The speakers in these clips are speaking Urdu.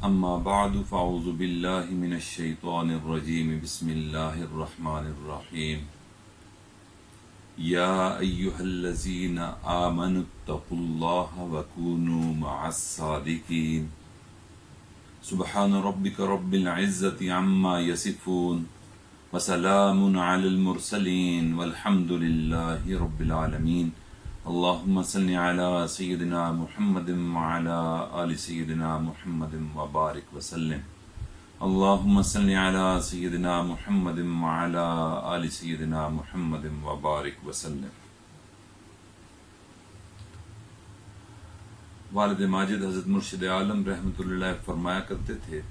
اما بعد فاعوذ باللہ من الشیطان الرجیم بسم اللہ الرحمن الرحیم یا ایہا الذین آمنوا اتقوا اللہ وکونوا مع الصادقین سبحان ربک رب العزة عما یصفون وسلام علی المرسلین والحمد للہ رب العالمین اللهم صل على سيدنا محمد وعلى آل سيدنا محمد وبارك وسلم اللهم صل على سيدنا محمد وعلى آل سيدنا محمد وبارك وسلم۔ والد ماجد حضرت مرشد عالم رحمۃ اللہ فرمایا کرتے تھے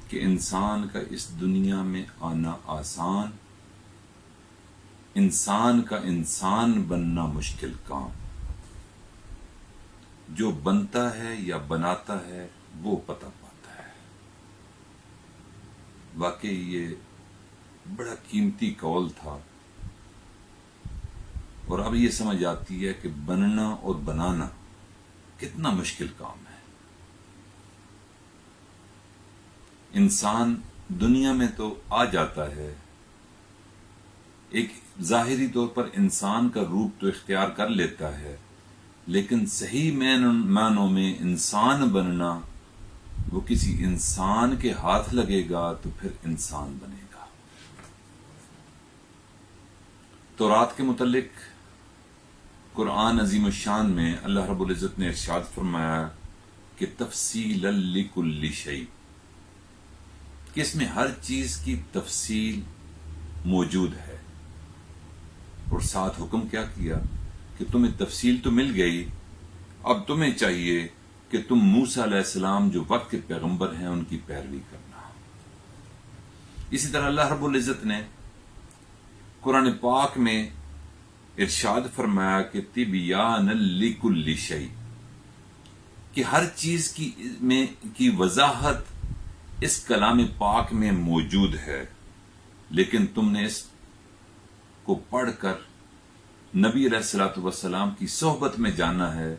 کہ انسان کا اس دنیا میں آنا آسان، انسان کا انسان بننا مشکل کام۔ جو بنتا ہے یا بناتا ہے وہ پتہ پاتا ہے۔ واقعی یہ بڑا قیمتی قول تھا، اور اب یہ سمجھ آتی ہے کہ بننا اور بنانا کتنا مشکل کام ہے۔ انسان دنیا میں تو آ جاتا ہے، ایک ظاہری طور پر انسان کا روپ تو اختیار کر لیتا ہے، لیکن صحیح معنوں میں انسان بننا وہ کسی انسان کے ہاتھ لگے گا تو پھر انسان بنے گا۔ تورات کے متعلق قرآن عظیم الشان میں اللہ رب العزت نے ارشاد فرمایا کہ تفصیلا لکل شیء، کہ اس میں ہر چیز کی تفصیل موجود ہے، اور ساتھ حکم کیا کیا کہ تمہیں تفصیل تو مل گئی، اب تمہیں چاہیے کہ تم موسیٰ علیہ السلام جو وقت کے پیغمبر ہیں ان کی پیروی کرنا۔ اسی طرح اللہ رب العزت نے قرآن پاک میں ارشاد فرمایا کہ تبیانا لکل شیء، کہ ہر چیز کی وضاحت اس کلام پاک میں موجود ہے، لیکن تم نے اس کو پڑھ کر نبی علیہ الصلوۃ والسلام کی صحبت میں جانا ہے،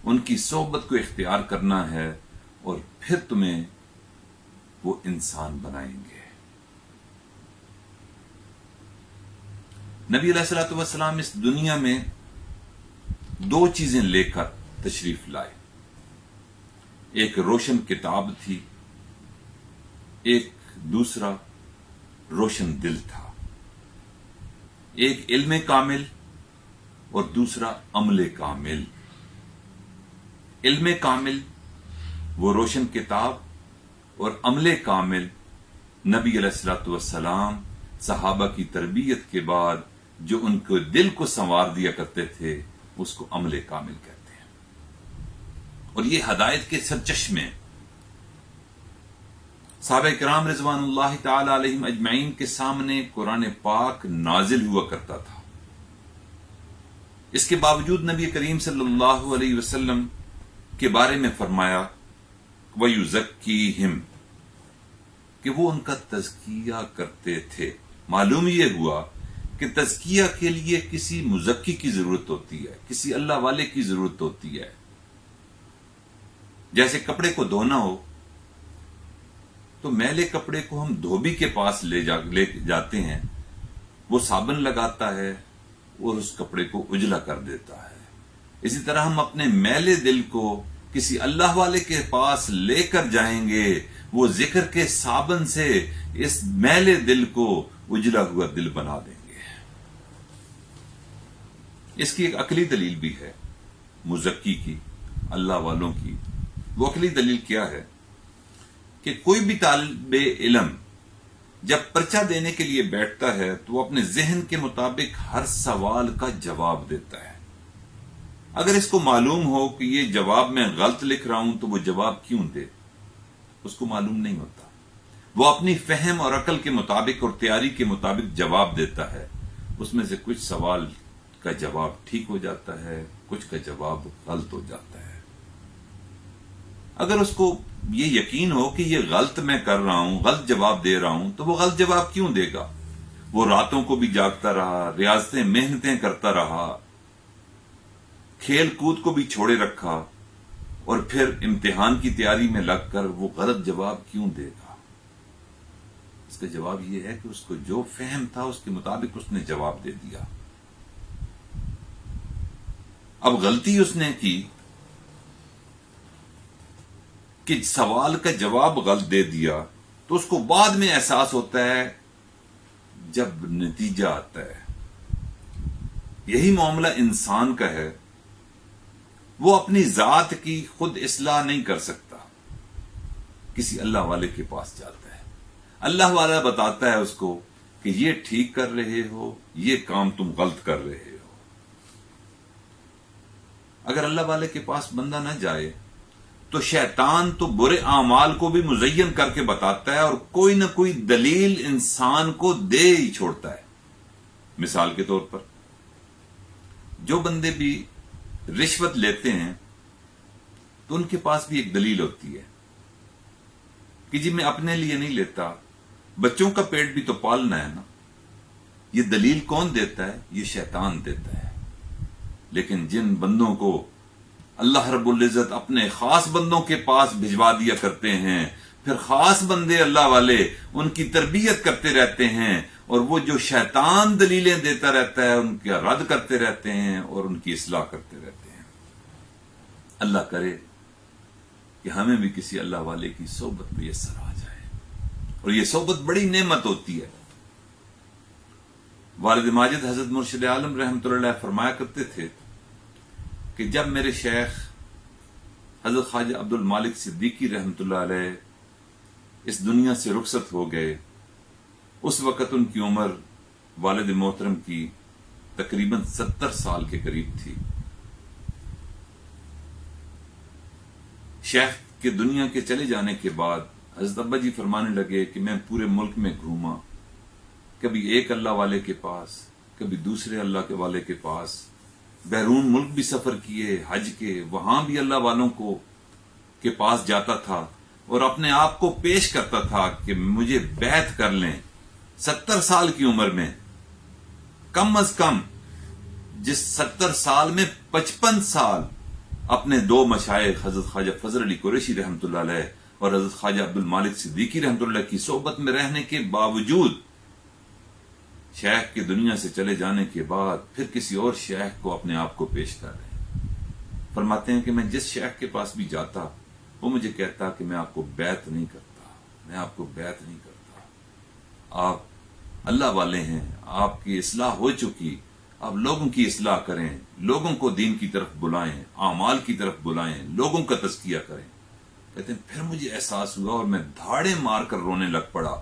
ان کی صحبت کو اختیار کرنا ہے، اور پھر تمہیں وہ انسان بنائیں گے۔ نبی علیہ الصلوۃ والسلام اس دنیا میں دو چیزیں لے کر تشریف لائے، ایک روشن کتاب تھی، ایک دوسرا روشن دل تھا، ایک علم کامل اور دوسرا عمل کامل۔ علم کامل وہ روشن کتاب، اور عمل کامل نبی علیہ الصلوۃ والسلام صحابہ کی تربیت کے بعد جو ان کو دل کو سنوار دیا کرتے تھے اس کو عمل کامل کہتے ہیں۔ اور یہ ہدایت کے سرچشمے صحابہ کرام رضوان اللہ تعالی علیہم اجمعین کے سامنے قرآن پاک نازل ہوا کرتا تھا۔ اس کے باوجود نبی کریم صلی اللہ علیہ وسلم کے بارے میں فرمایا وَيُزَكِّيهِمْ، کہ وہ ان کا تزکیہ کرتے تھے۔ معلوم یہ ہوا کہ تزکیہ کے لیے کسی مزکی کی ضرورت ہوتی ہے، کسی اللہ والے کی ضرورت ہوتی ہے۔ جیسے کپڑے کو دھونا ہو تو میلے کپڑے کو ہم دھوبی کے پاس لے جاتے ہیں، وہ صابن لگاتا ہے اور اس کپڑے کو اجلا کر دیتا ہے۔ اسی طرح ہم اپنے میلے دل کو کسی اللہ والے کے پاس لے کر جائیں گے، وہ ذکر کے صابن سے اس میلے دل کو اجلا ہوا دل بنا دیں گے۔ اس کی ایک عقلی دلیل بھی ہے مزکی کی، اللہ والوں کی۔ وہ عقلی دلیل کیا ہے کہ کوئی بھی طالب علم جب پرچہ دینے کے لیے بیٹھتا ہے تو وہ اپنے ذہن کے مطابق ہر سوال کا جواب دیتا ہے۔ اگر اس کو معلوم ہو کہ یہ جواب میں غلط لکھ رہا ہوں تو وہ جواب کیوں دے، اس کو معلوم نہیں ہوتا۔ وہ اپنی فہم اور عقل کے مطابق اور تیاری کے مطابق جواب دیتا ہے، اس میں سے کچھ سوال کا جواب ٹھیک ہو جاتا ہے، کچھ کا جواب غلط ہو جاتا ہے۔ اگر اس کو یہ یقین ہو کہ یہ غلط میں کر رہا ہوں، غلط جواب دے رہا ہوں، تو وہ غلط جواب کیوں دے گا؟ وہ راتوں کو بھی جاگتا رہا، ریاضتیں محنتیں کرتا رہا، کھیل کود کو بھی چھوڑے رکھا، اور پھر امتحان کی تیاری میں لگ کر وہ غلط جواب کیوں دے گا؟ اس کا جواب یہ ہے کہ اس کو جو فہم تھا اس کے مطابق اس نے جواب دے دیا. اب غلطی اس نے کی کہ سوال کا جواب غلط دے دیا، تو اس کو بعد میں احساس ہوتا ہے جب نتیجہ آتا ہے. یہی معاملہ انسان کا ہے. وہ اپنی ذات کی خود اصلاح نہیں کر سکتا، کسی اللہ والے کے پاس جاتا ہے. اللہ والا بتاتا ہے اس کو کہ یہ ٹھیک کر رہے ہو، یہ کام تم غلط کر رہے ہو. اگر اللہ والے کے پاس بندہ نہ جائے تو شیطان تو برے اعمال کو بھی مزین کر کے بتاتا ہے اور کوئی نہ کوئی دلیل انسان کو دے ہی چھوڑتا ہے. مثال کے طور پر جو بندے بھی رشوت لیتے ہیں تو ان کے پاس بھی ایک دلیل ہوتی ہے کہ جی میں اپنے لیے نہیں لیتا، بچوں کا پیٹ بھی تو پالنا ہے نا. یہ دلیل کون دیتا ہے؟ یہ شیطان دیتا ہے. لیکن جن بندوں کو اللہ رب العزت اپنے خاص بندوں کے پاس بھجوا دیا کرتے ہیں، پھر خاص بندے اللہ والے ان کی تربیت کرتے رہتے ہیں، اور وہ جو شیطان دلیلیں دیتا رہتا ہے ان کا رد کرتے رہتے ہیں اور ان کی اصلاح کرتے رہتے ہیں. اللہ کرے کہ ہمیں بھی کسی اللہ والے کی صحبت میسر آ جائے، اور یہ صحبت بڑی نعمت ہوتی ہے. والد ماجد حضرت مرشد عالم رحمۃ اللہ علیہ فرمایا کرتے تھے کہ جب میرے شیخ حضرت خواجہ عبد المالک صدیقی رحمۃ اللہ علیہ اس دنیا سے رخصت ہو گئے، اس وقت ان کی عمر والد محترم کی تقریباً 70 سال کے قریب تھی. شیخ کے دنیا کے چلے جانے کے بعد حضرت ابا جی فرمانے لگے کہ میں پورے ملک میں گھوما، کبھی ایک اللہ والے کے پاس، کبھی دوسرے اللہ کے والے کے پاس، بیرون ملک بھی سفر کیے، حج کے، وہاں بھی اللہ والوں کو کے پاس جاتا تھا اور اپنے آپ کو پیش کرتا تھا کہ مجھے بیعت کر لیں. 70 سال کی عمر میں کم از کم جس 70 سال میں 55 سال اپنے دو مشائخ حضرت خواجہ فضل علی قریشی رحمۃ اللہ علیہ اور حضرت خواجہ عبد المالک صدیقی رحمۃ اللہ کی صحبت میں رہنے کے باوجود شیخ کے دنیا سے چلے جانے کے بعد پھر کسی اور شیخ کو اپنے آپ کو پیش کر رہے ہیں. فرماتے ہیں کہ میں جس شیخ کے پاس بھی جاتا وہ مجھے کہتا کہ میں آپ کو بیعت نہیں کرتا، میں آپ کو بیعت نہیں کرتا، آپ اللہ والے ہیں، آپ کی اصلاح ہو چکی، آپ لوگوں کی اصلاح کریں، لوگوں کو دین کی طرف بلائیں، اعمال کی طرف بلائیں، لوگوں کا تزکیہ کریں. کہتے ہیں پھر مجھے احساس ہوا اور میں دھاڑے مار کر رونے لگ پڑا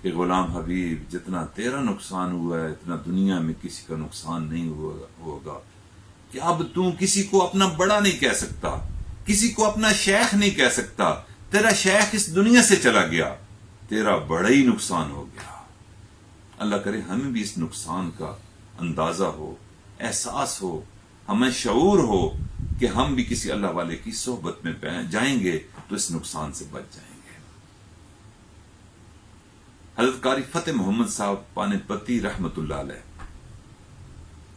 کہ غلام حبیب جتنا تیرا نقصان ہوا ہے اتنا دنیا میں کسی کا نقصان نہیں ہوگا. کہ اب تو کسی کو اپنا بڑا نہیں کہہ سکتا، کسی کو اپنا شیخ نہیں کہہ سکتا، تیرا شیخ اس دنیا سے چلا گیا، تیرا بڑا ہی نقصان ہو گیا. اللہ کرے ہمیں بھی اس نقصان کا اندازہ ہو، احساس ہو، ہمیں شعور ہو کہ ہم بھی کسی اللہ والے کی صحبت میں جائیں گے تو اس نقصان سے بچ جائیں گے. حضرت قاری فتح محمد صاحب پانے پتی رحمت اللہ علیہ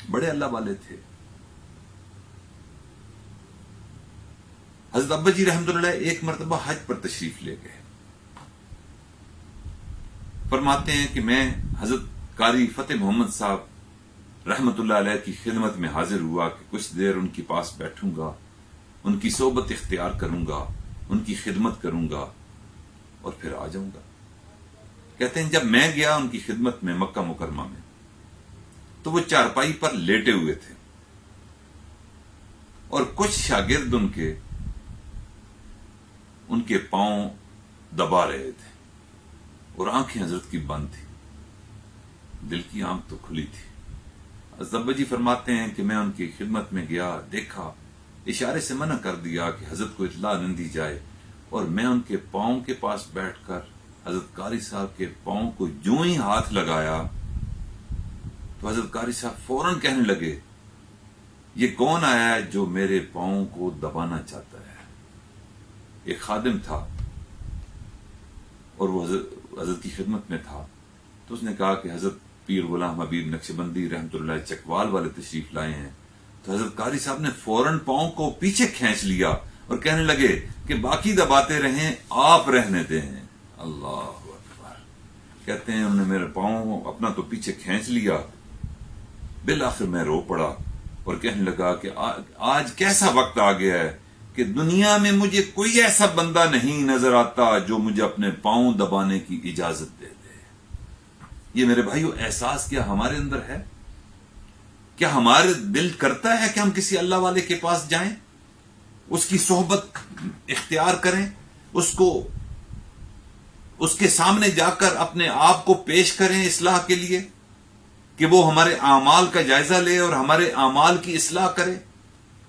بڑے اللہ والے تھے. حضرت ابا جی رحمت اللہ علیہ ایک مرتبہ حج پر تشریف لے گئے. فرماتے ہیں کہ میں حضرت قاری فتح محمد صاحب رحمت اللہ علیہ کی خدمت میں حاضر ہوا کہ کچھ دیر ان کے پاس بیٹھوں گا، ان کی صحبت اختیار کروں گا، ان کی خدمت کروں گا اور پھر آ جاؤں گا. کہتے ہیں جب میں گیا ان کی خدمت میں مکہ مکرمہ میں تو وہ چارپائی پر لیٹے ہوئے تھے اور کچھ شاگرد ان کے پاؤں دبا رہے تھے اور آنکھیں حضرت کی بند تھی، دل کی آنکھ تو کھلی تھی. حضرت ابا جی فرماتے ہیں کہ میں ان کی خدمت میں گیا، دیکھا، اشارے سے منع کر دیا کہ حضرت کو اطلاع نہ دی جائے، اور میں ان کے پاؤں کے پاس بیٹھ کر حضرت قاری صاحب کے پاؤں کو جو ہی ہاتھ لگایا تو حضرت قاری صاحب فوراً کہنے لگے یہ کون آیا ہے جو میرے پاؤں کو دبانا چاہتا ہے. ایک خادم تھا اور وہ حضرت کی خدمت میں تھا، تو اس نے کہا کہ حضرت پیر غلام حبیب نقشبندی رحمۃ اللہ چکوال والے تشریف لائے ہیں تو حضرت قاری صاحب نے فوراً پاؤں کو پیچھے کھینچ لیا اور کہنے لگے کہ باقی دباتے رہیں، آپ رہنے دیں۔ اللہ اکبر۔ کہتے ہیں انہوں نے میرے پاؤں اپنا تو پیچھے کھینچ لیا، بالآخر میں رو پڑا اور کہنے لگا کہ آج کیسا وقت آ گیا ہے کہ دنیا میں مجھے کوئی ایسا بندہ نہیں نظر آتا جو مجھے اپنے پاؤں دبانے کی اجازت دے دے۔ یہ میرے بھائیو احساس کیا ہمارے اندر ہے؟ کیا ہمارے دل کرتا ہے کہ ہم کسی اللہ والے کے پاس جائیں، اس کی صحبت اختیار کریں، اس کے سامنے جا کر اپنے آپ کو پیش کریں اصلاح کے لیے، کہ وہ ہمارے اعمال کا جائزہ لے اور ہمارے اعمال کی اصلاح کرے،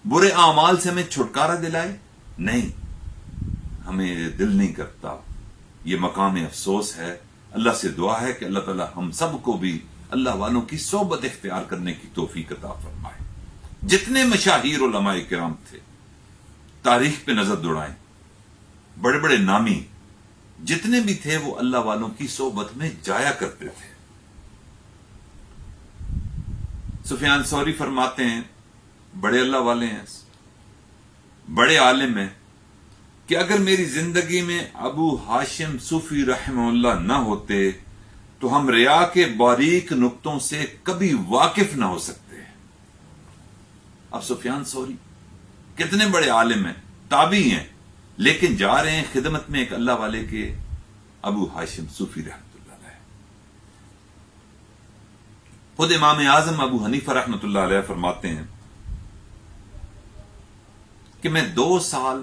برے اعمال سے ہمیں چھٹکارا دلائے؟ نہیں، ہمیں یہ دل نہیں کرتا۔ یہ مقام افسوس ہے۔ اللہ سے دعا ہے کہ اللہ تعالی ہم سب کو بھی اللہ والوں کی صحبت اختیار کرنے کی توفیق عطا فرمائے۔ جتنے مشاہیر علماء کرام تھے، تاریخ پہ نظر دوڑائیں، بڑے بڑے نامی جتنے بھی تھے وہ اللہ والوں کی صحبت میں جایا کرتے تھے۔ سفیان ثوری فرماتے ہیں، بڑے اللہ والے ہیں، بڑے عالم ہیں، کہ اگر میری زندگی میں ابو ہاشم صوفی رحمہ اللہ نہ ہوتے تو ہم ریا کے باریک نقطوں سے کبھی واقف نہ ہو سکتے۔ اب سفیان ثوری کتنے بڑے عالم ہیں، تابعی ہیں، لیکن جا رہے ہیں خدمت میں ایک اللہ والے کے، ابو ہاشم صوفی رحمۃ اللہ علیہ۔ خود امام اعظم ابو حنیفہ رحمۃ اللہ علیہ فرماتے ہیں کہ میں 2 سال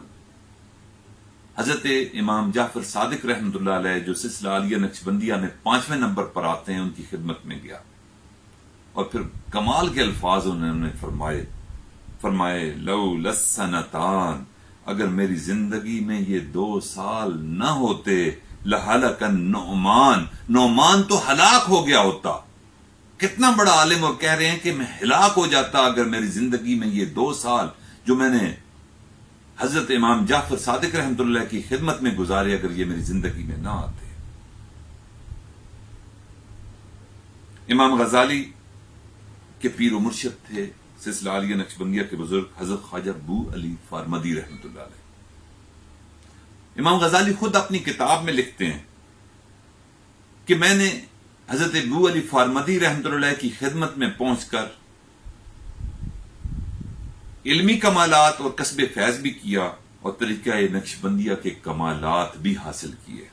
حضرت امام جعفر صادق رحمۃ اللہ علیہ جو سلسلہ عالیہ نقشبندیہ میں 5ویں نمبر پر آتے ہیں ان کی خدمت میں گیا، اور پھر کمال کے الفاظ انہوں نے فرمائے لو لسنتان، اگر میری زندگی میں یہ 2 سال نہ ہوتے، لہلک النعمان، نعمان تو ہلاک ہو گیا ہوتا۔ کتنا بڑا عالم، اور کہہ رہے ہیں کہ میں ہلاک ہو جاتا اگر میری زندگی میں یہ 2 سال جو میں نے حضرت امام جعفر صادق رحمۃ اللہ کی خدمت میں گزارے، اگر یہ میری زندگی میں نہ آتے۔ امام غزالی کے پیر و مرشد تھے سلسلہ عالیہ نقشبندیہ کے بزرگ حضرت خواجہ ابو علی فارمدی رحمۃ اللہ علیہ۔ امام غزالی خود اپنی کتاب میں لکھتے ہیں کہ میں نے حضرت ابو علی فارمدی رحمۃ اللہ کی خدمت میں پہنچ کر علمی کمالات اور کسب فیض بھی کیا اور طریقہ نقشبندیہ کے کمالات بھی حاصل کیے۔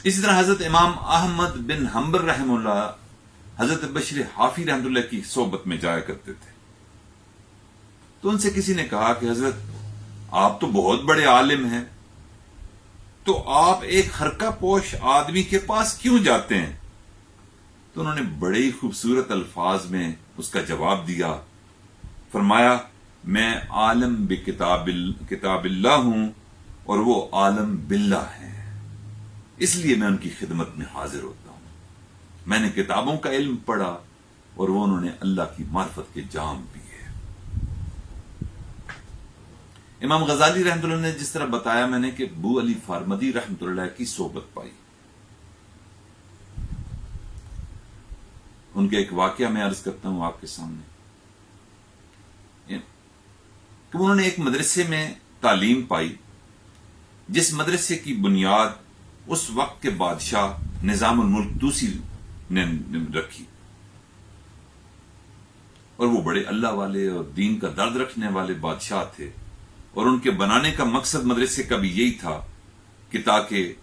اسی طرح حضرت امام احمد بن حنبل رحمہ اللہ حضرت بشر حافی رحمۃ اللہ کی صحبت میں جایا کرتے تھے۔ تو ان سے کسی نے کہا کہ حضرت آپ تو بہت بڑے عالم ہیں، تو آپ ایک خرقہ پوش آدمی کے پاس کیوں جاتے ہیں؟ تو انہوں نے بڑے ہی خوبصورت الفاظ میں اس کا جواب دیا، فرمایا میں عالم کتاب اللہ ہوں اور وہ عالم باللہ ہیں، اس لیے میں ان کی خدمت میں حاضر ہوتا ہوں۔ میں نے کتابوں کا علم پڑھا اور وہ انہوں نے اللہ کی معرفت کے جام پیے۔ امام غزالی رحمۃ اللہ نے جس طرح بتایا میں نے کہ ابو علی فارمدی رحمۃ اللہ کی صحبت پائی۔ ان کا ایک واقعہ میں عرض کرتا ہوں آپ کے سامنے کہ انہوں نے ایک مدرسے میں تعلیم پائی جس مدرسے کی بنیاد اس وقت کے بادشاہ نظام الملک طوسی نے رکھی، اور وہ بڑے اللہ والے اور دین کا درد رکھنے والے بادشاہ تھے، اور ان کے بنانے کا مقصد مدرسے کا بھی یہی تھا کہ تاکہ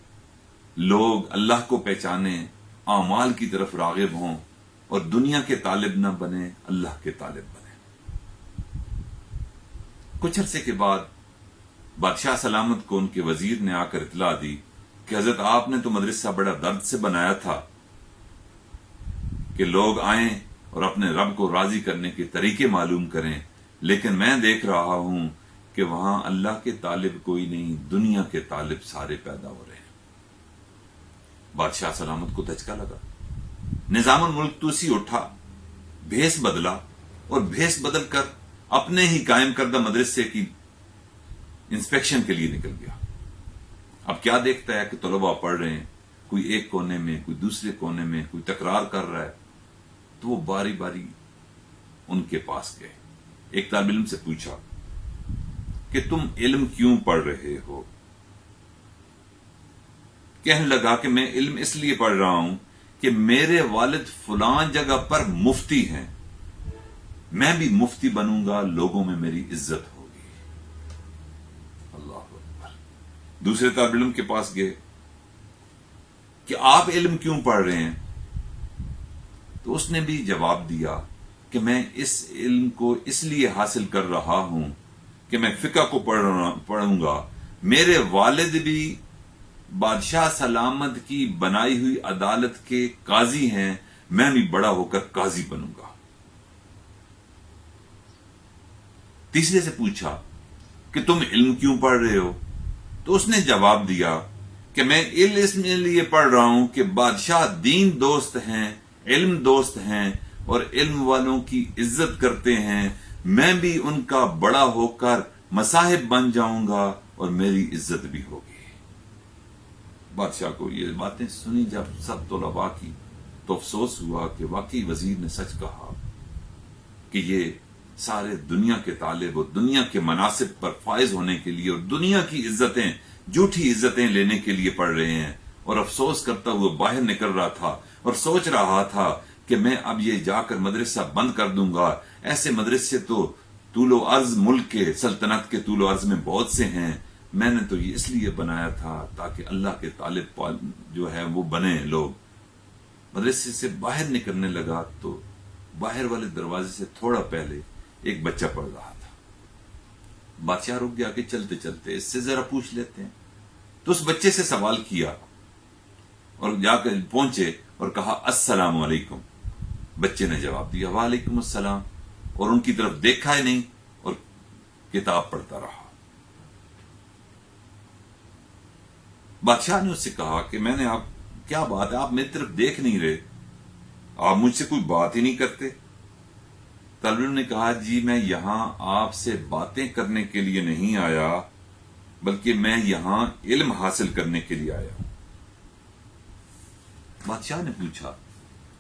لوگ اللہ کو پہچانیں، اعمال کی طرف راغب ہوں اور دنیا کے طالب نہ بنے، اللہ کے طالب بنے۔ کچھ عرصے کے بعد بادشاہ سلامت کو ان کے وزیر نے آ کر اطلاع دی کہ حضرت آپ نے تو مدرسہ بڑا درد سے بنایا تھا کہ لوگ آئیں اور اپنے رب کو راضی کرنے کے طریقے معلوم کریں، لیکن میں دیکھ رہا ہوں کہ وہاں اللہ کے طالب کوئی نہیں، دنیا کے طالب سارے پیدا ہو رہے ہیں۔ بادشاہ سلامت کو دھچکا لگا، نظام الملک طوسی اٹھا، بھیس بدلا اور بھیس بدل کر اپنے ہی قائم کردہ مدرسے کی انسپیکشن کے لیے نکل گیا۔ اب کیا دیکھتا ہے کہ طلباء پڑھ رہے ہیں، کوئی ایک کونے میں، کوئی دوسرے کونے میں، کوئی تکرار کر رہا ہے، تو وہ باری باری ان کے پاس گئے. ایک طالب علم سے پوچھا کہ تم علم کیوں پڑھ رہے ہو؟ کہنے لگا کہ میں علم اس لیے پڑھ رہا ہوں کہ میرے والد فلاں جگہ پر مفتی ہیں، میں بھی مفتی بنوں گا، لوگوں میں میری عزت ہوگی. اللہ اکبر. دوسرے طالب علم کے پاس گئے کہ آپ علم کیوں پڑھ رہے ہیں؟ تو اس نے بھی جواب دیا کہ میں اس علم کو اس لیے حاصل کر رہا ہوں کہ میں فقہ کو پڑھوں گا، میرے والد بھی بادشاہ سلامت کی بنائی ہوئی عدالت کے قاضی ہیں، میں بھی بڑا ہو کر قاضی بنوں گا. تیسرے سے پوچھا کہ تم علم کیوں پڑھ رہے ہو؟ تو اس نے جواب دیا کہ میں علم اس لیے پڑھ رہا ہوں کہ بادشاہ دین دوست ہیں، علم دوست ہیں اور علم والوں کی عزت کرتے ہیں، میں بھی ان کا بڑا ہو کر مصاحب بن جاؤں گا اور میری عزت بھی ہوگی. بادشاہ کو یہ باتیں سنی جب سب طلباء کی تو افسوس ہوا کہ واقعی وزیر نے سچ کہا کہ یہ سارے دنیا کے طالب اور دنیا کے مناصب پر فائز ہونے کے لیے اور دنیا کی عزتیں، جھوٹی عزتیں لینے کے لیے پڑھ رہے ہیں. اور افسوس کرتا ہوا باہر نکل رہا تھا اور سوچ رہا تھا کہ میں اب یہ جا کر مدرسہ بند کر دوں گا. ایسے مدرسے تو طول و عرض ملک کے، سلطنت کے طول و عرض میں بہت سے ہیں، میں نے تو یہ اس لیے بنایا تھا تاکہ اللہ کے طالب جو ہے وہ بنے لوگ. مدرسے سے باہر نکلنے لگا تو باہر والے دروازے سے تھوڑا پہلے ایک بچہ پڑھ رہا تھا. بادشاہ رک گیا کہ چلتے چلتے اس سے ذرا پوچھ لیتے ہیں. تو اس بچے سے سوال کیا اور جا کر پہنچے اور کہا السلام علیکم. بچے نے جواب دیا وعلیکم السلام، اور ان کی طرف دیکھا ہی نہیں اور کتاب پڑھتا رہا. بادشاہ نے اس سے کہا کہ میں نے آپ کیا بات ہے، آپ میری طرف دیکھ نہیں رہے، آپ مجھ سے کوئی بات ہی نہیں کرتے. طالب علم نے کہا جی میں یہاں آپ سے باتیں کرنے کے لیے نہیں آیا بلکہ میں یہاں علم حاصل کرنے کے لیے آیا ہوں. بادشاہ نے پوچھا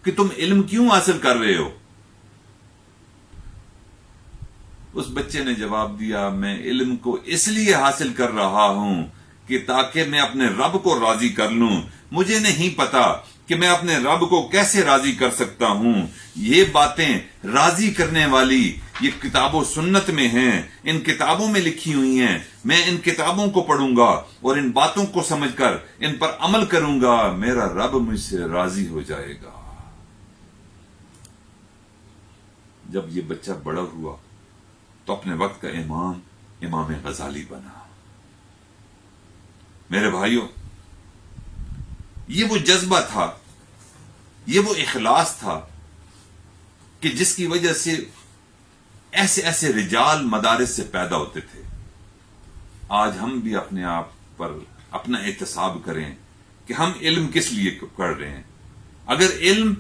کہ تم علم کیوں حاصل کر رہے ہو؟ اس بچے نے جواب دیا میں علم کو اس لیے حاصل کر رہا ہوں کہ تاکہ میں اپنے رب کو راضی کر لوں. مجھے نہیں پتا کہ میں اپنے رب کو کیسے راضی کر سکتا ہوں. یہ باتیں راضی کرنے والی یہ کتاب و سنت میں ہیں، ان کتابوں میں لکھی ہوئی ہیں. میں ان کتابوں کو پڑھوں گا اور ان باتوں کو سمجھ کر ان پر عمل کروں گا، میرا رب مجھ سے راضی ہو جائے گا. جب یہ بچہ بڑا ہوا تو اپنے وقت کا امام غزالی بنا. میرے بھائیوں، یہ وہ جذبہ تھا، یہ وہ اخلاص تھا کہ جس کی وجہ سے ایسے ایسے رجال مدارس سے پیدا ہوتے تھے. آج ہم بھی اپنے آپ پر اپنا احتساب کریں کہ ہم علم کس لیے پڑھ رہے ہیں. اگر علم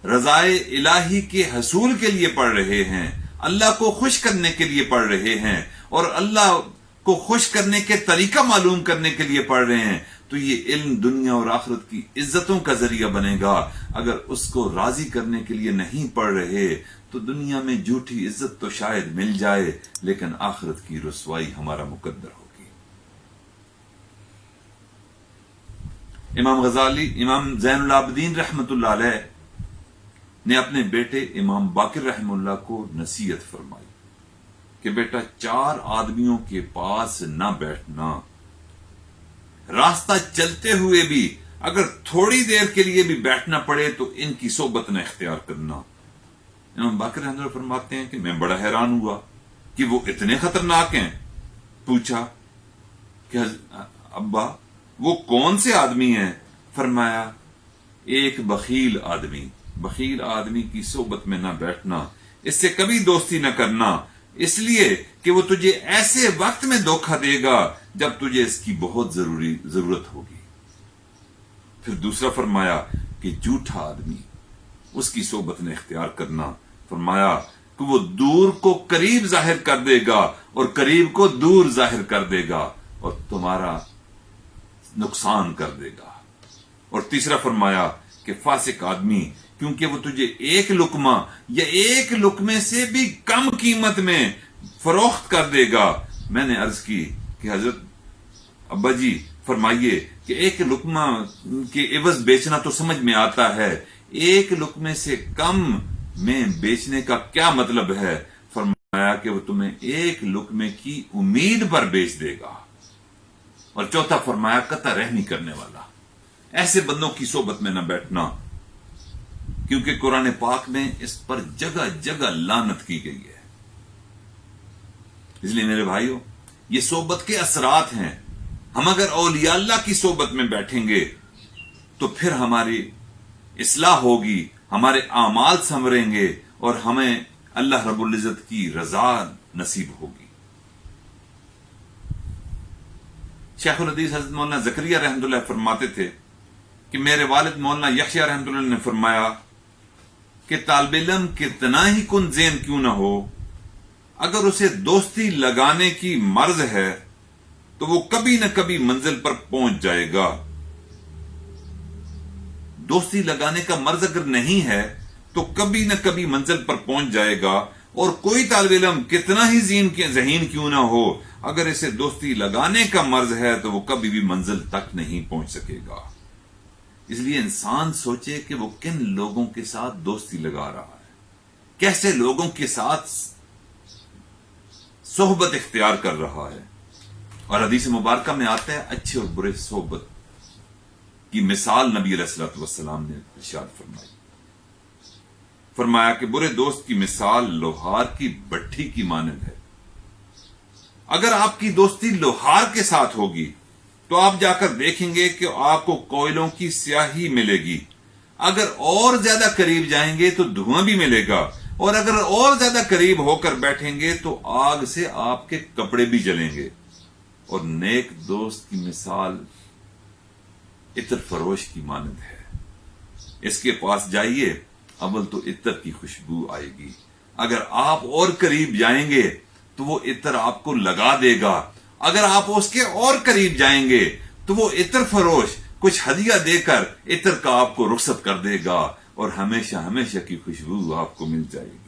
رضائے الہی کے حصول کے لیے پڑھ رہے ہیں، اللہ کو خوش کرنے کے لیے پڑھ رہے ہیں اور اللہ کو خوش کرنے کے طریقہ معلوم کرنے کے لیے پڑھ رہے ہیں تو یہ علم دنیا اور آخرت کی عزتوں کا ذریعہ بنے گا. اگر اس کو راضی کرنے کے لیے نہیں پڑھ رہے تو دنیا میں جھوٹی عزت تو شاید مل جائے لیکن آخرت کی رسوائی ہمارا مقدر ہوگی. امام غزالی، امام زین العابدین رحمت اللہ علیہ نے اپنے بیٹے امام باقر رحم اللہ کو نصیحت فرمائی کہ بیٹا 4 آدمیوں کے پاس نہ بیٹھنا، راستہ چلتے ہوئے بھی اگر تھوڑی دیر کے لیے بھی بیٹھنا پڑے تو ان کی صحبت نہ اختیار کرنا. امام باقر رحمۃ اللہ فرماتے ہیں کہ میں بڑا حیران ہوا کہ وہ اتنے خطرناک ہیں. پوچھا کہ ابا وہ کون سے آدمی ہیں؟ فرمایا ایک بخیل آدمی کی صحبت میں نہ بیٹھنا، اس سے کبھی دوستی نہ کرنا، اس لیے کہ وہ تجھے ایسے وقت میں دھوکہ دے گا جب تجھے اس کی بہت ضرورت ہوگی. پھر دوسرا فرمایا کہ جھوٹا آدمی، اس کی صحبت نے اختیار کرنا. فرمایا کہ وہ دور کو قریب ظاہر کر دے گا اور قریب کو دور ظاہر کر دے گا اور تمہارا نقصان کر دے گا. اور تیسرا فرمایا کہ فاسق آدمی کیونکہ وہ تجھے ایک لقمہ یا ایک لقمے سے بھی کم قیمت میں فروخت کر دے گا. میں نے عرض کی کہ حضرت ابا جی فرمائیے کہ ایک لقمہ کے عوض بیچنا تو سمجھ میں آتا ہے, ایک لقمے سے کم میں بیچنے کا کیا مطلب ہے؟ فرمایا کہ وہ تمہیں ایک لقمے کی امید پر بیچ دے گا. اور چوتھا فرمایا قطع رحمی کرنے والا. ایسے بندوں کی صحبت میں نہ بیٹھنا, کیونکہ قرآن پاک میں اس پر جگہ جگہ لعنت کی گئی ہے. اس لیے میرے بھائیوں, یہ صحبت کے اثرات ہیں. ہم اگر اولیاء اللہ کی صحبت میں بیٹھیں گے تو پھر ہماری اصلاح ہوگی, ہمارے اعمال سنوریں گے اور ہمیں اللہ رب العزت کی رضا نصیب ہوگی. شیخ الحدیث حضرت مولانا زکریا رحمۃ اللہ فرماتے تھے کہ میرے والد مولانا یحییٰ رحمۃ اللہ نے فرمایا کہ طالب علم کتنا ہی کن ذہن کیوں نہ ہو, اگر اسے دوستی لگانے کی مرض ہے تو وہ کبھی نہ کبھی منزل پر پہنچ جائے گا. دوستی لگانے کا مرض اگر نہیں ہے تو کبھی نہ کبھی منزل پر پہنچ جائے گا. اور کوئی طالب علم کتنا ہی ذہین کیوں نہ ہو, اگر اسے دوستی لگانے کا مرض ہے تو وہ کبھی بھی منزل تک نہیں پہنچ سکے گا. اس لیے انسان سوچے کہ وہ کن لوگوں کے ساتھ دوستی لگا رہا ہے, کیسے لوگوں کے ساتھ صحبت اختیار کر رہا ہے. اور حدیث مبارکہ میں آتا ہے اچھے اور برے صحبت کی مثال نبی علیہ الصلوۃ والسلام نے ارشاد فرمائی. فرمایا کہ برے دوست کی مثال لوہار کی بٹھی کی مانند ہے. اگر آپ کی دوستی لوہار کے ساتھ ہوگی تو آپ جا کر دیکھیں گے کہ آپ کو کوئلوں کی سیاہی ملے گی. اگر اور زیادہ قریب جائیں گے تو دھواں بھی ملے گا, اور اگر اور زیادہ قریب ہو کر بیٹھیں گے تو آگ سے آپ کے کپڑے بھی جلیں گے. اور نیک دوست کی مثال عطر فروش کی مانند ہے. اس کے پاس جائیے, اول تو عطر کی خوشبو آئے گی, اگر آپ اور قریب جائیں گے تو وہ عطر آپ کو لگا دے گا, اگر آپ اس کے اور قریب جائیں گے تو وہ عطر فروش کچھ ہدیہ دے کر عطر کا آپ کو رخصت کر دے گا, اور ہمیشہ ہمیشہ کی خوشبو آپ کو مل جائے گی.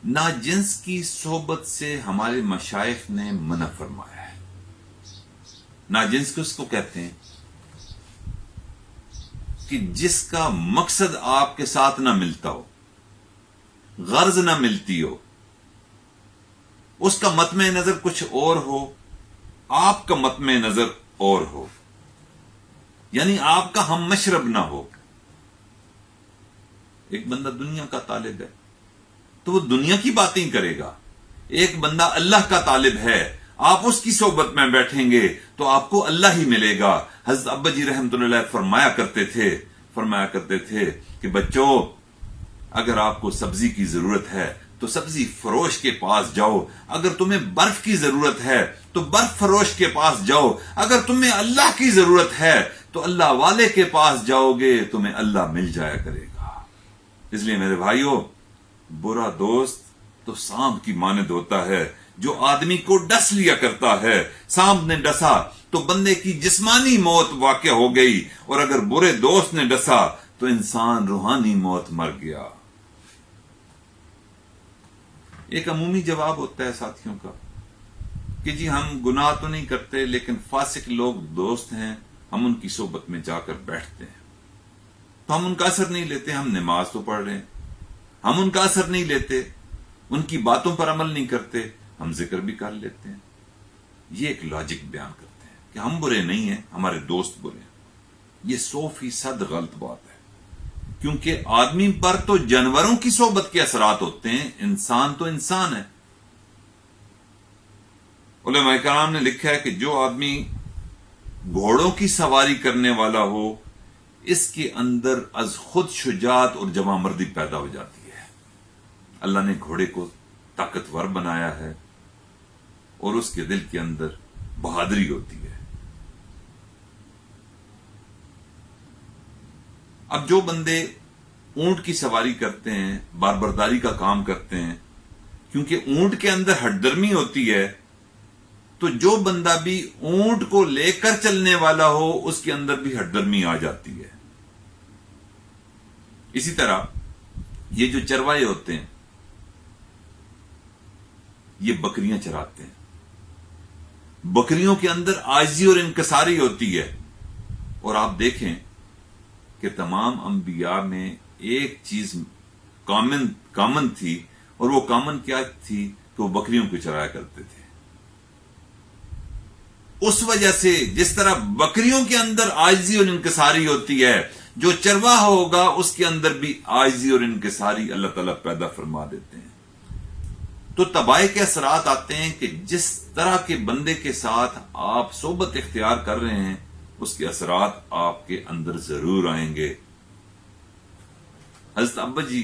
ناجنس کی صحبت سے ہمارے مشائخ نے منع فرمایا ہے. ناجنس کس کو کہتے ہیں؟ کہ جس کا مقصد آپ کے ساتھ نہ ملتا ہو, غرض نہ ملتی ہو, اس کا مطمع نظر کچھ اور ہو, آپ کا مطمع نظر اور ہو, یعنی آپ کا ہم مشرب نہ ہو. ایک بندہ دنیا کا طالب ہے تو وہ دنیا کی باتیں کرے گا. ایک بندہ اللہ کا طالب ہے, آپ اس کی صحبت میں بیٹھیں گے تو آپ کو اللہ ہی ملے گا. حضرت ابا جی رحمۃ اللہ علیہ فرمایا کرتے تھے کہ بچوں, اگر آپ کو سبزی کی ضرورت ہے تو سبزی فروش کے پاس جاؤ, اگر تمہیں برف کی ضرورت ہے تو برف فروش کے پاس جاؤ, اگر تمہیں اللہ کی ضرورت ہے تو اللہ والے کے پاس جاؤ گے, تمہیں اللہ مل جایا کرے گا. اس لیے میرے بھائیوں, برا دوست تو سانپ کی مانند ہوتا ہے جو آدمی کو ڈس لیا کرتا ہے. سانپ نے ڈسا تو بندے کی جسمانی موت واقع ہو گئی, اور اگر برے دوست نے ڈسا تو انسان روحانی موت مر گیا. ایک عمومی جواب ہوتا ہے ساتھیوں کا کہ جی ہم گناہ تو نہیں کرتے لیکن فاسق لوگ دوست ہیں, ہم ان کی صحبت میں جا کر بیٹھتے ہیں تو ہم ان کا اثر نہیں لیتے. ہم نماز تو پڑھ رہے ہیں, ہم ان کا اثر نہیں لیتے, ان کی باتوں پر عمل نہیں کرتے, ہم ذکر بھی کر لیتے ہیں. یہ ایک لاجک بیان کرتے ہیں کہ ہم برے نہیں ہیں, ہمارے دوست برے ہیں. یہ 100% غلط بات ہے, کیونکہ آدمی پر تو جانوروں کی صحبت کے اثرات ہوتے ہیں, انسان تو انسان ہے. علماء کرام نے لکھا ہے کہ جو آدمی گھوڑوں کی سواری کرنے والا ہو, اس کے اندر از خود شجاعت اور جواں مردی پیدا ہو جاتی ہے. اللہ نے گھوڑے کو طاقتور بنایا ہے اور اس کے دل کے اندر بہادری ہوتی ہے. اب جو بندے اونٹ کی سواری کرتے ہیں, باربرداری کا کام کرتے ہیں, کیونکہ اونٹ کے اندر ہٹ درمی ہوتی ہے تو جو بندہ بھی اونٹ کو لے کر چلنے والا ہو اس کے اندر بھی ہٹدرمی آ جاتی ہے. اسی طرح یہ جو چروائے ہوتے ہیں یہ بکریاں چراتے ہیں. بکریوں کے اندر عاجزی اور انکساری ہوتی ہے. اور آپ دیکھیں کہ تمام انبیاء میں ایک چیز کامن تھی، اور وہ کامن کیا تھی کہ وہ بکریوں کو چرایا کرتے تھے. اس وجہ سے جس طرح بکریوں کے اندر عاجزی اور انکساری ہوتی ہے، جو چرواہ ہوگا اس کے اندر بھی عاجزی اور انکساری اللہ تعالیٰ پیدا فرما دیتے ہیں. تو تباہی کے اثرات آتے ہیں کہ جس طرح کے بندے کے ساتھ آپ صحبت اختیار کر رہے ہیں اس کے اثرات آپ کے اندر ضرور آئیں گے. حضرت ابا جی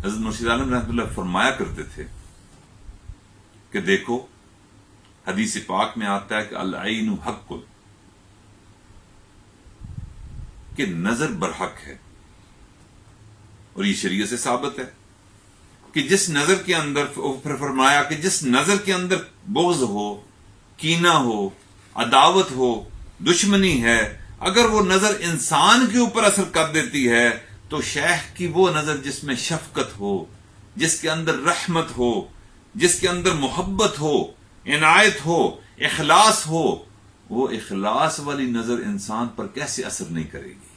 حضرت مرشد عالم رحمۃ اللہ فرمایا کرتے تھے کہ دیکھو حدیث پاک میں آتا ہے کہ العین حق، کہ نظر برحق ہے، اور یہ شریعت سے ثابت ہے کہ جس نظر کے اندر پھر فرمایا کہ جس نظر کے اندر بغض ہو، کینہ ہو، عداوت ہو، دشمنی ہے، اگر وہ نظر انسان کے اوپر اثر کر دیتی ہے تو شیخ کی وہ نظر جس میں شفقت ہو، جس کے اندر رحمت ہو، جس کے اندر محبت ہو، عنایت ہو، اخلاص ہو، وہ اخلاص والی نظر انسان پر کیسے اثر نہیں کرے گی.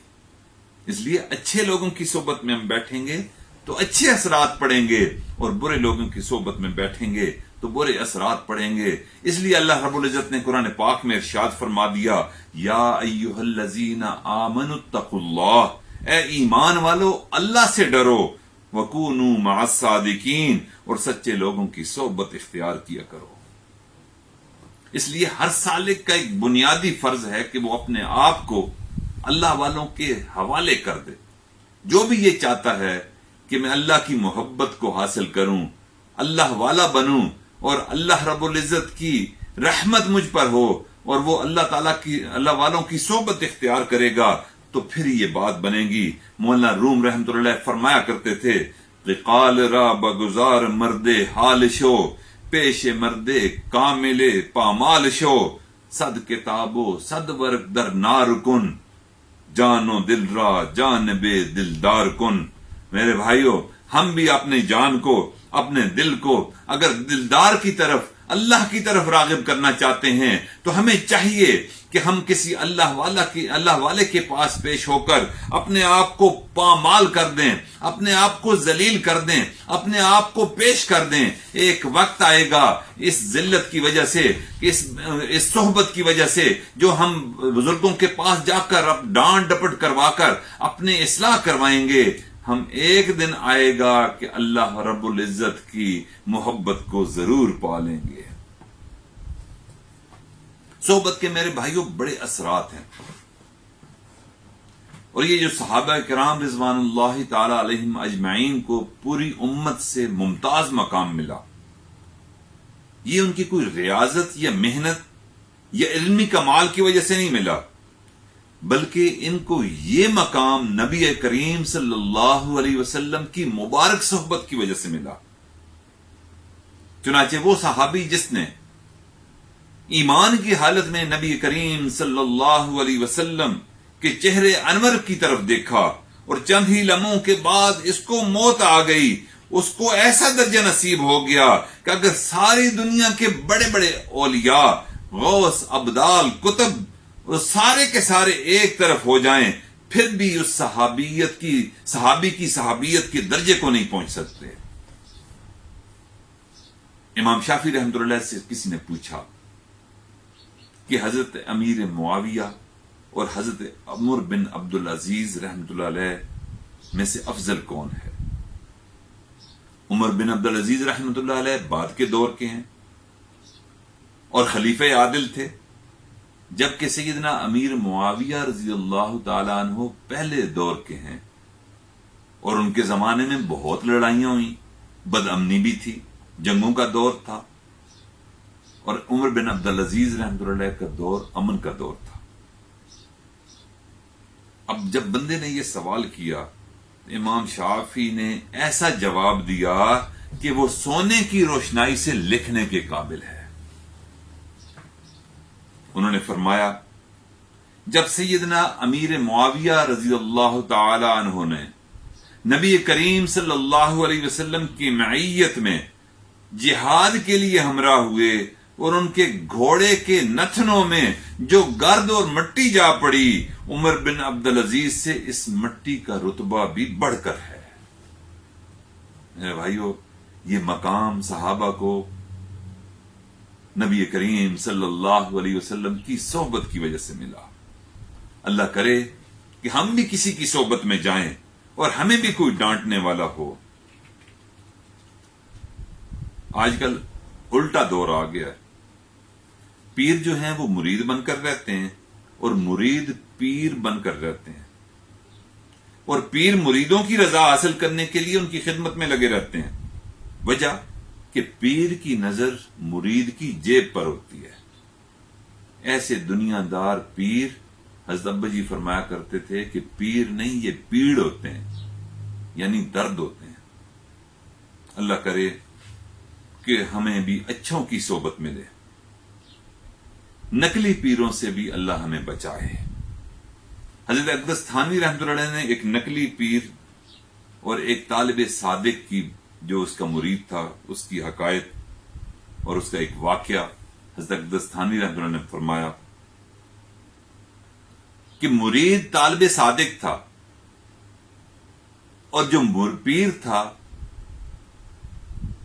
اس لیے اچھے لوگوں کی صحبت میں ہم بیٹھیں گے تو اچھے اثرات پڑیں گے، اور برے لوگوں کی صحبت میں بیٹھیں گے تو برے اثرات پڑیں گے. اس لیے اللہ رب العزت نے قرآن پاک میں ارشاد فرما دیا، یا ایھا الذین آمنوا اتقوا اللہ، اے ایمان والو اللہ سے ڈرو، وکونوا مع الصادقین، اور سچے لوگوں کی صحبت اختیار کیا کرو. اس لیے ہر سالک کا ایک بنیادی فرض ہے کہ وہ اپنے آپ کو اللہ والوں کے حوالے کر دے. جو بھی یہ چاہتا ہے کہ میں اللہ کی محبت کو حاصل کروں، اللہ والا بنوں، اور اللہ رب العزت کی رحمت مجھ پر ہو، اور وہ اللہ والوں کی صحبت اختیار کرے گا، تو پھر یہ بات بنے گی. مولانا روم رحمۃ اللہ علیہ فرمایا کرتے تھے کہ قال را بگزار مرد حال شو، پیش مرد کامل پامال شو، صد کتابو صد ورق در نار کن، جانو دل را جانب دلدار کن. میرے بھائیو، ہم بھی اپنے جان کو، اپنے دل کو اگر دلدار کی طرف، اللہ کی طرف راغب کرنا چاہتے ہیں تو ہمیں چاہیے کہ ہم کسی اللہ والے کے پاس پیش ہو کر اپنے آپ کو پامال کر دیں، اپنے آپ کو ذلیل کر دیں، اپنے آپ کو پیش کر دیں. ایک وقت آئے گا اس ذلت کی وجہ سے، اس صحبت کی وجہ سے جو ہم بزرگوں کے پاس جا کر ڈانٹ ڈپٹ کروا کر اپنے اصلاح کروائیں گے، ہم ایک دن آئے گا کہ اللہ رب العزت کی محبت کو ضرور پالیں گے. صحبت کے میرے بھائیوں بڑے اثرات ہیں، اور یہ جو صحابہ کرام رضوان اللہ تعالی علیہم اجمعین کو پوری امت سے ممتاز مقام ملا، یہ ان کی کوئی ریاضت یا محنت یا علمی کمال کی وجہ سے نہیں ملا، بلکہ ان کو یہ مقام نبی کریم صلی اللہ علیہ وسلم کی مبارک صحبت کی وجہ سے ملا. چنانچہ وہ صحابی جس نے ایمان کی حالت میں نبی کریم صلی اللہ علیہ وسلم کے چہرے انور کی طرف دیکھا، اور چند ہی لمحوں کے بعد اس کو موت آ گئی، اس کو ایسا درجہ نصیب ہو گیا کہ اگر ساری دنیا کے بڑے بڑے اولیاء، غوث، ابدال، کتب، وہ سارے کے سارے ایک طرف ہو جائیں پھر بھی اس صحابی کی صحابیت کے درجے کو نہیں پہنچ سکتے. امام شافعی رحمۃ اللہ سے کسی نے پوچھا کہ حضرت امیر معاویہ اور حضرت عمر بن عبد العزیز رحمۃ اللہ علیہ میں سے افضل کون ہے؟ عمر بن عبد العزیز رحمۃ اللہ علیہ بعد کے دور کے ہیں اور خلیفہ عادل تھے، جبکہ سیدنا امیر معاویہ رضی اللہ تعالی عنہ پہلے دور کے ہیں، اور ان کے زمانے میں بہت لڑائیاں ہوئیں، بد امنی بھی تھی، جنگوں کا دور تھا، اور عمر بن عبد العزیز رحمۃ اللہ علیہ کا دور امن کا دور تھا. اب جب بندے نے یہ سوال کیا، امام شافعی نے ایسا جواب دیا کہ وہ سونے کی روشنائی سے لکھنے کے قابل ہے. انہوں نے فرمایا جب سیدنا امیر معاویہ رضی اللہ تعالی عنہ نے نبی کریم صلی اللہ علیہ وسلم کی معیت میں جہاد کے لیے ہمراہ ہوئے اور ان کے گھوڑے کے نتنوں میں جو گرد اور مٹی جا پڑی، عمر بن عبدالعزیز سے اس مٹی کا رتبہ بھی بڑھ کر ہے۔ میرے بھائیو، یہ مقام صحابہ کو نبی کریم صلی اللہ علیہ وسلم کی صحبت کی وجہ سے ملا۔ اللہ کرے کہ ہم بھی کسی کی صحبت میں جائیں اور ہمیں بھی کوئی ڈانٹنے والا ہو۔ آج کل الٹا دور آ گیا ہے، پیر جو ہیں وہ مرید بن کر رہتے ہیں اور مرید پیر بن کر رہتے ہیں، اور پیر مریدوں کی رضا حاصل کرنے کے لیے ان کی خدمت میں لگے رہتے ہیں۔ وجہ کہ پیر کی نظر مرید کی جیب پر ہوتی ہے۔ ایسے دنیا دار پیر، حضرت ابا جی فرمایا کرتے تھے کہ پیر نہیں، یہ پیڑ ہوتے ہیں، یعنی درد ہوتے ہیں۔ اللہ کرے کہ ہمیں بھی اچھوں کی صحبت ملے، نقلی پیروں سے بھی اللہ ہمیں بچائے۔ حضرت اقدس تھانوی رحمۃ اللہ علیہ نے ایک نقلی پیر اور ایک طالب صادق کی، جو اس کا مرید تھا، اس کی حقائق اور اس کا ایک واقعہ حضرت اقدس تھانوی رحمۃ اللہ نے فرمایا کہ مرید طالب صادق تھا اور جو پیر تھا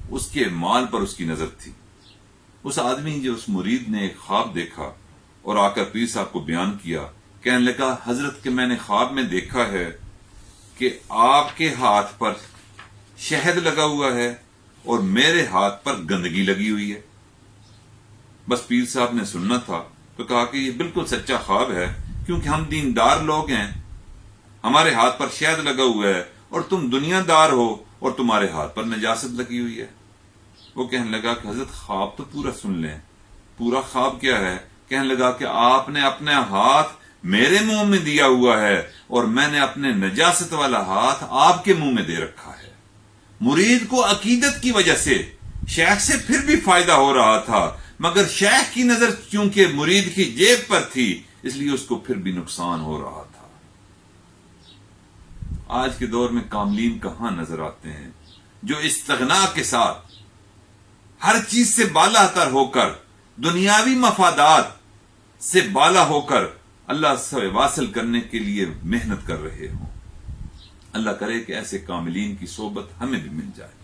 اس کے مال پر اس کی نظر تھی۔ اس آدمی جو اس مرید نے ایک خواب دیکھا اور آ کر پیر صاحب کو بیان کیا، کہنے لگا حضرت کہ میں نے خواب میں دیکھا ہے کہ آپ کے ہاتھ پر شہد لگا ہوا ہے اور میرے ہاتھ پر گندگی لگی ہوئی ہے۔ بس پیر صاحب نے سننا تھا تو کہا کہ یہ بالکل سچا خواب ہے، کیونکہ ہم دیندار لوگ ہیں، ہمارے ہاتھ پر شہد لگا ہوا ہے اور تم دنیا دار ہو اور تمہارے ہاتھ پر نجاست لگی ہوئی ہے۔ وہ کہنے لگا کہ حضرت خواب تو پورا سن لیں، پورا خواب کیا ہے؟ کہنے لگا کہ آپ نے اپنا ہاتھ میرے منہ میں دیا ہوا ہے اور میں نے اپنے نجاست والا ہاتھ آپ کے منہ میں دے رکھا ہے۔ مرید کو عقیدت کی وجہ سے شیخ سے پھر بھی فائدہ ہو رہا تھا، مگر شیخ کی نظر چونکہ مرید کی جیب پر تھی اس لیے اس کو پھر بھی نقصان ہو رہا تھا۔ آج کے دور میں کاملین کہاں نظر آتے ہیں جو استغنا کے ساتھ ہر چیز سے بالا تر ہو کر، دنیاوی مفادات سے بالا ہو کر اللہ سے واصل کرنے کے لیے محنت کر رہے ہوں۔ اللہ کرے کہ ایسے کاملین کی صحبت ہمیں بھی مل جائے۔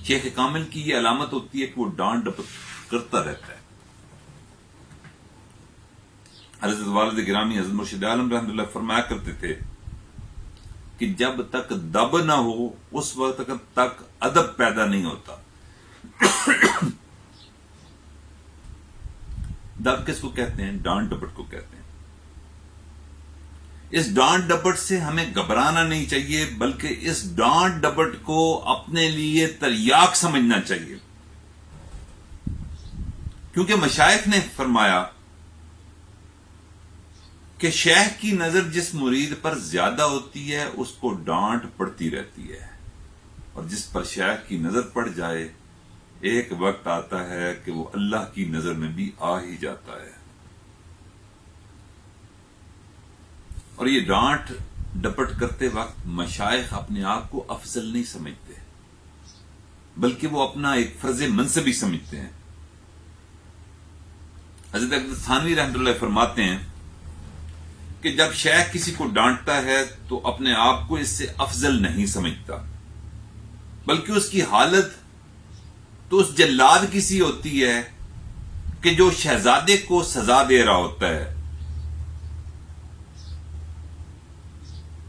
شیخ کامل کی یہ علامت ہوتی ہے کہ وہ ڈانٹ ڈپٹ کرتا رہتا ہے۔ حضرت والد گرامی حضرت مرشد عالم رحمۃ اللہ فرمایا کرتے تھے کہ جب تک دب نہ ہو اس وقت تک ادب پیدا نہیں ہوتا۔ دب کس کو کہتے ہیں؟ ڈانٹ ڈپٹ کو کہتے ہیں۔ اس ڈانٹ ڈپٹ سے ہمیں گھبرانا نہیں چاہیے، بلکہ اس ڈانٹ ڈپٹ کو اپنے لیے تریاق سمجھنا چاہیے، کیونکہ مشائخ نے فرمایا کہ شیخ کی نظر جس مرید پر زیادہ ہوتی ہے اس کو ڈانٹ پڑتی رہتی ہے، اور جس پر شیخ کی نظر پڑ جائے ایک وقت آتا ہے کہ وہ اللہ کی نظر میں بھی آ ہی جاتا ہے۔ اور یہ ڈانٹ ڈپٹ کرتے وقت مشائخ اپنے آپ کو افضل نہیں سمجھتے، بلکہ وہ اپنا ایک فرض منصبی سمجھتے ہیں۔ حضرت اقدس تھانوی رحمۃ اللہ فرماتے ہیں کہ جب شیخ کسی کو ڈانٹتا ہے تو اپنے آپ کو اس سے افضل نہیں سمجھتا، بلکہ اس کی حالت تو اس جلاد کی سی ہوتی ہے کہ جو شہزادے کو سزا دے رہا ہوتا ہے۔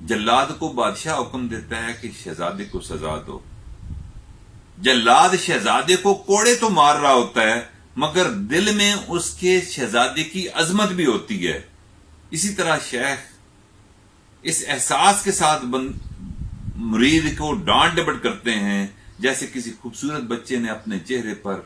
جلاد کو بادشاہ حکم دیتا ہے کہ شہزادے کو سزا دو، جلاد شہزادے کو کوڑے تو مار رہا ہوتا ہے مگر دل میں اس کے شہزادے کی عظمت بھی ہوتی ہے۔ اسی طرح شیخ اس احساس کے ساتھ مرید کو ڈانٹ ڈپٹ کرتے ہیں جیسے کسی خوبصورت بچے نے اپنے چہرے پر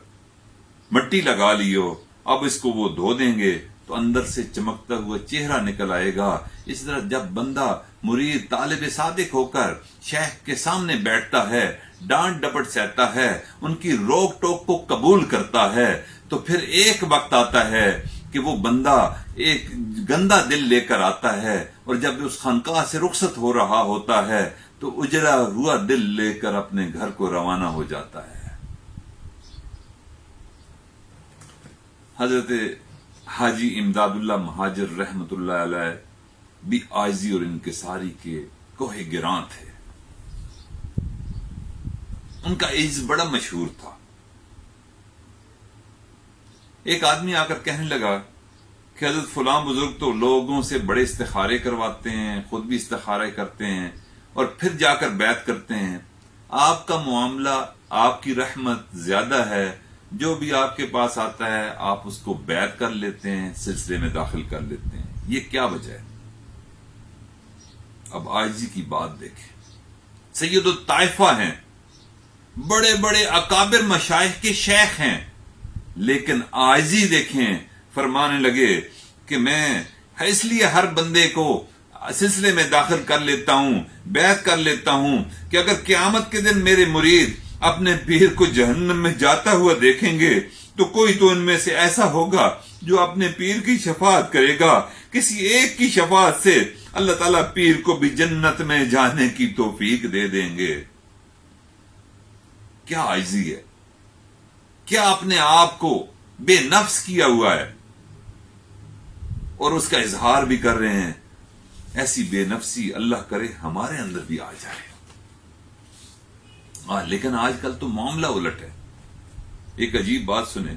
مٹی لگا لی ہو، اب اس کو وہ دھو دیں گے تو اندر سے چمکتا ہوا چہرہ نکل آئے گا. اس طرح جب بندہ مرید طالب صادق ہو کر شیخ کے سامنے بیٹھتا ہے، ڈانٹ ڈپٹ سہتا ہے، ان کی روک ٹوک کو قبول کرتا ہے، تو پھر ایک وقت آتا ہے کہ وہ بندہ ایک گندا دل لے کر آتا ہے، اور جب اس خانقاہ سے رخصت ہو رہا ہوتا ہے تو اجڑا ہوا دل لے کر اپنے گھر کو روانہ ہو جاتا ہے. حضرت حاجی امداد اللہ مہاجر رحمت اللہ علیہ بھی عاجزی اور انکساری کے کوہ گراں تھے. ان کا عجز بڑا مشہور تھا. ایک آدمی آ کر کہنے لگا کہ حضرت فلاں بزرگ تو لوگوں سے بڑے استخارے کرواتے ہیں، خود بھی استخارے کرتے ہیں اور پھر جا کر بیعت کرتے ہیں. آپ کا معاملہ، آپ کی رحمت زیادہ ہے، جو بھی آپ کے پاس آتا ہے آپ اس کو بیعت کر لیتے ہیں، سلسلے میں داخل کر لیتے ہیں. یہ کیا وجہ ہے؟ اب عاجزی کی بات دیکھیں. سید الطائفہ ہیں، بڑے بڑے اکابر مشائخ کے شیخ ہیں، لیکن عاجزی دیکھیں. فرمانے لگے کہ میں اس لیے ہر بندے کو سلسلے میں داخل کر لیتا ہوں، بیعت کر لیتا ہوں کہ اگر قیامت کے دن میرے مرید اپنے پیر کو جہنم میں جاتا ہوا دیکھیں گے تو کوئی تو ان میں سے ایسا ہوگا جو اپنے پیر کی شفاعت کرے گا. کسی ایک کی شفاعت سے اللہ تعالیٰ پیر کو بھی جنت میں جانے کی توفیق دے دیں گے. کیا عاجزی ہے! کیا اپنے آپ کو بے نفس کیا ہوا ہے اور اس کا اظہار بھی کر رہے ہیں. ایسی بے نفسی اللہ کرے ہمارے اندر بھی آ جائے. لیکن آج کل تو معاملہ الٹ ہے. ایک عجیب بات سنیں.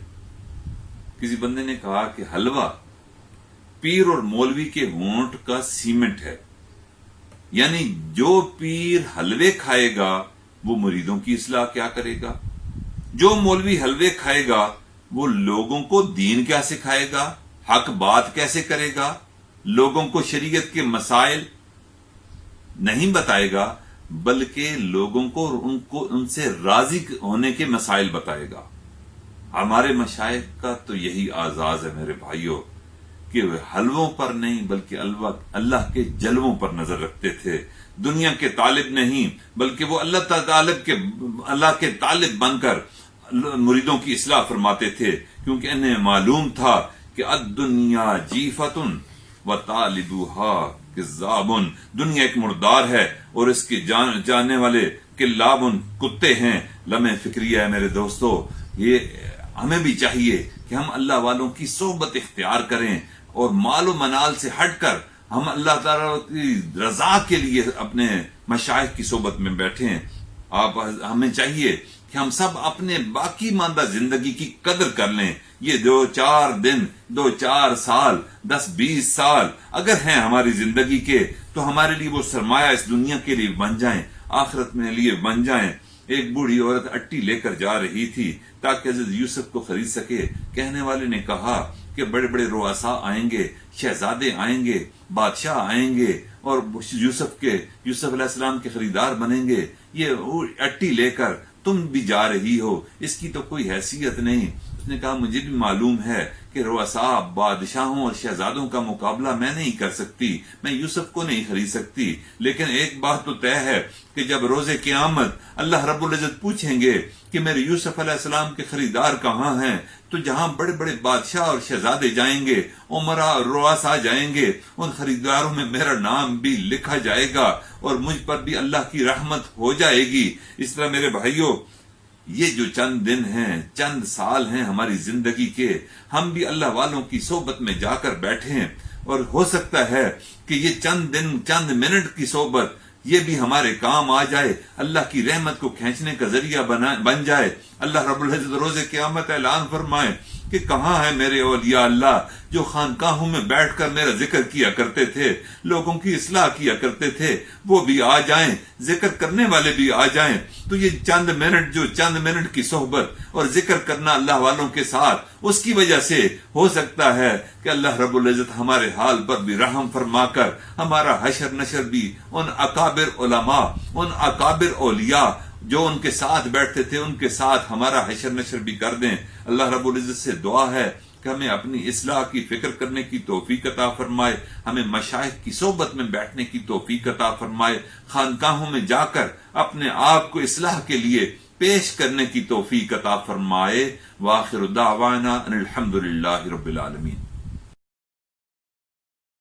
کسی بندے نے کہا کہ حلوہ پیر اور مولوی کے ہونٹ کا سیمنٹ ہے، یعنی جو پیر حلوے کھائے گا وہ مریدوں کی اصلاح کیا کرے گا، جو مولوی حلوے کھائے گا وہ لوگوں کو دین کیا سکھائے گا، حق بات کیسے کرے گا، لوگوں کو شریعت کے مسائل نہیں بتائے گا بلکہ لوگوں کو ان سے راضی ہونے کے مسائل بتائے گا. ہمارے مشائخ کا تو یہی اعزاز ہے میرے بھائیوں کہ وہ حلووں پر نہیں بلکہ اللہ کے جلووں پر نظر رکھتے تھے. دنیا کے طالب نہیں بلکہ وہ اللہ کے طالب بن کر مریدوں کی اصلاح فرماتے تھے، کیونکہ انہیں معلوم تھا کہ الدنیا جیفتن وطالبها کذاب. دنیا ایک مردار ہے اور اس کے جاننے والے کلابن کتے ہیں. لمحہ فکریہ ہے میرے دوستو. یہ ہمیں بھی چاہیے کہ ہم اللہ والوں کی صحبت اختیار کریں اور مال و منال سے ہٹ کر ہم اللہ تعالیٰ کی رضا کے لیے اپنے مشائخ کی صحبت میں بیٹھیں. ہمیں چاہیے کہ ہم سب اپنے باقی ماندہ زندگی کی قدر کر لیں. یہ 2-4 دن، 2-4 سال، 10-20 سال اگر ہیں ہماری زندگی کے تو ہمارے لیے وہ سرمایہ اس دنیا کے لیے بن جائیں، آخرت میں لیے بن جائیں. ایک بوڑھی عورت اٹی لے کر جا رہی تھی تاکہ حضرت یوسف کو خرید سکے. کہنے والے نے کہا کہ بڑے بڑے رؤساء آئیں گے، شہزادے آئیں گے، بادشاہ آئیں گے اور یوسف علیہ السلام کے خریدار بنیں گے. یہ اٹی لے کر تم بھی جا رہی ہو، اس کی تو کوئی حیثیت نہیں. اس نے کہا مجھے بھی معلوم ہے کہ رؤساء، بادشاہوں اور شہزادوں کا مقابلہ میں نہیں کر سکتی، میں یوسف کو نہیں خرید سکتی. لیکن ایک بات تو طے ہے کہ جب روز قیامت اللہ رب العزت پوچھیں گے کہ میرے یوسف علیہ السلام کے خریدار کہاں ہیں، تو جہاں بڑے بڑے بادشاہ اور شہزادے جائیں گے، عمرا اور رؤساء جائیں گے، ان خریداروں میں میرا نام بھی لکھا جائے گا اور مجھ پر بھی اللہ کی رحمت ہو جائے گی. اس طرح میرے بھائیوں، یہ جو چند دن ہیں، چند سال ہیں ہماری زندگی کے، ہم بھی اللہ والوں کی صحبت میں جا کر بیٹھیں اور ہو سکتا ہے کہ یہ چند دن، چند منٹ کی صحبت یہ بھی ہمارے کام آ جائے، اللہ کی رحمت کو کھینچنے کا ذریعہ بن جائے. اللہ رب العزت روز قیامت اعلان فرمائے کہ کہاں ہے میرے اولیاء اللہ جو خانقاہوں میں بیٹھ کر میرا ذکر کیا کرتے تھے، لوگوں کی اصلاح کیا کرتے تھے، وہ بھی آ جائیں، ذکر کرنے والے بھی آ جائیں. تو یہ چند منٹ کی صحبت اور ذکر کرنا اللہ والوں کے ساتھ، اس کی وجہ سے ہو سکتا ہے کہ اللہ رب العزت ہمارے حال پر بھی رحم فرما کر ہمارا حشر نشر بھی ان اکابر علماء، ان اکابر اولیاء جو ان کے ساتھ بیٹھتے تھے ان کے ساتھ ہمارا حشر نشر بھی کر دیں. اللہ رب العزت سے دعا ہے کہ ہمیں اپنی اصلاح کی فکر کرنے کی توفیق عطا فرمائے، ہمیں مشائخ کی صحبت میں بیٹھنے کی توفیق عطا فرمائے، خانقاہوں میں جا کر اپنے آپ کو اصلاح کے لیے پیش کرنے کی توفیق عطا فرمائے۔ وآخر دعوانا ان الحمد للہ رب العالمین۔